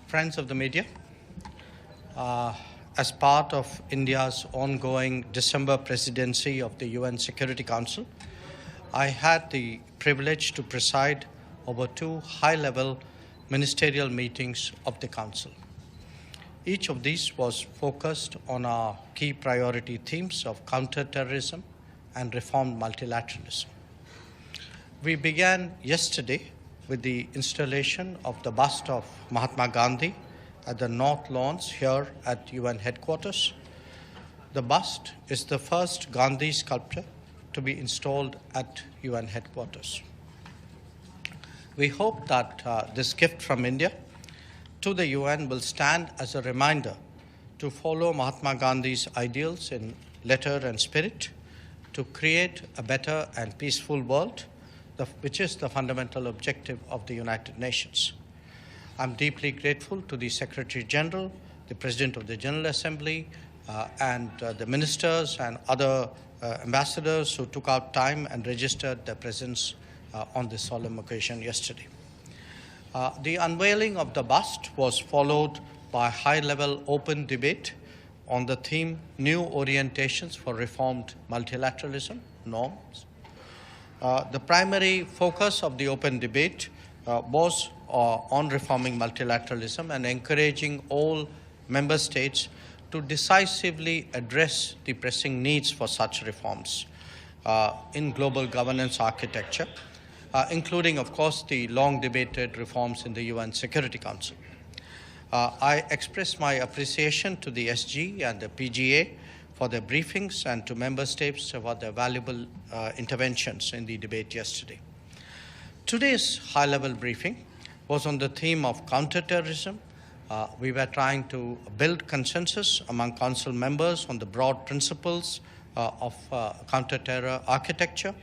Friends of the media, as part of India's ongoing December presidency of the UN Security Council, I had the privilege to preside over two high-level ministerial meetings of the Council. Each of these was focused on our key priority themes of counter-terrorism and reformed multilateralism. We began yesterday with the installation of the bust of Mahatma Gandhi at the North Lawns here at UN headquarters. The bust is the first Gandhi sculpture to be installed at UN headquarters. We hope that this gift from India to the UN will stand as a reminder to follow Mahatma Gandhi's ideals in letter and spirit to create a better and peaceful world, which is the fundamental objective of the United Nations. I'm deeply grateful to the Secretary General, the President of the General Assembly, and the ministers and other ambassadors who took out time and registered their presence on this solemn occasion yesterday. The unveiling of the bust was followed by a high-level open debate on the theme New Orientations for Reformed Multilateralism Norms. The primary focus of the open debate was on reforming multilateralism and encouraging all member states to decisively address the pressing needs for such reforms in global governance architecture, including, of course, the long-debated reforms in the UN Security Council. I express my appreciation to the SG and the PGA for their briefings and to member states for their valuable interventions in the debate yesterday. Today's high-level briefing was on the theme of counterterrorism. We were trying to build consensus among Council members on the broad principles of counter-terror architecture,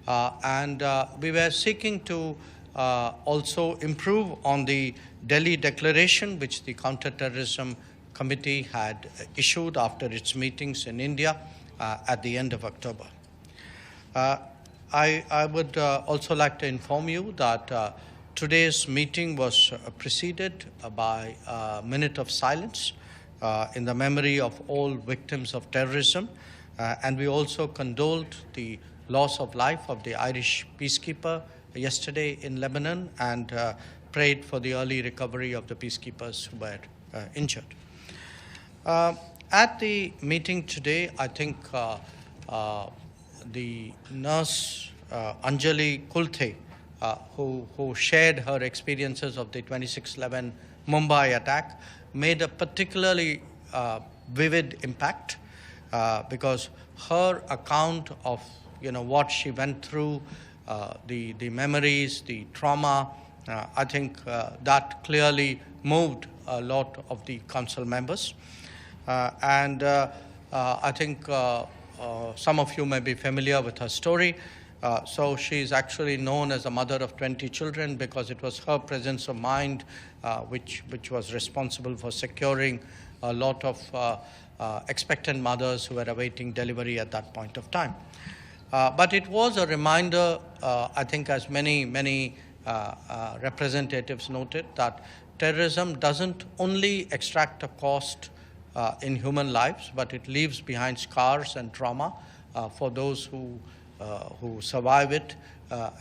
and we were seeking to also improve on the Delhi Declaration, which the Counterterrorism Committee had issued after its meetings in India at the end of October. I would also like to inform you that today's meeting was preceded by a minute of silence in the memory of all victims of terrorism, and we also condoled the loss of life of the Irish peacekeeper yesterday in Lebanon and prayed for the early recovery of the peacekeepers who were injured. At the meeting today, I think the nurse Anjali Kulthe, who shared her experiences of the 26/11 Mumbai attack, made a particularly vivid impact because her account of what she went through, the memories, the trauma, I think that clearly moved a lot of the Council members. And I think some of you may be familiar with her story. So she's actually known as a mother of 20 children because it was her presence of mind which was responsible for securing a lot of expectant mothers who were awaiting delivery at that point of time. But it was a reminder, I think, as many representatives noted, that terrorism doesn't only extract a cost in human lives, but it leaves behind scars and trauma for those who survive it.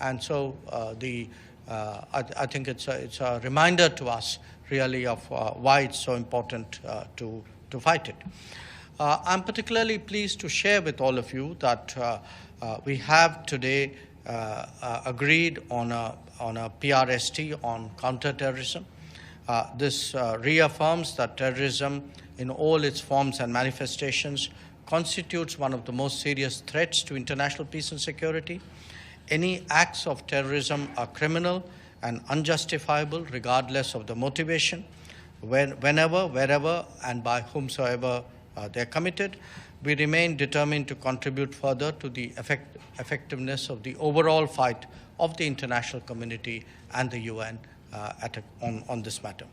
And so I think it's a reminder to us, really, of why it's so important to fight it. I'm particularly pleased to share with all of you that we have today agreed on a PRST on counterterrorism. This reaffirms that terrorism in all its forms and manifestations constitutes one of the most serious threats to international peace and security. Any acts of terrorism are criminal and unjustifiable regardless of the motivation, whenever, wherever, and by whomsoever they're committed. We remain determined to contribute further to the effectiveness of the overall fight of the international community and the UN on this matter.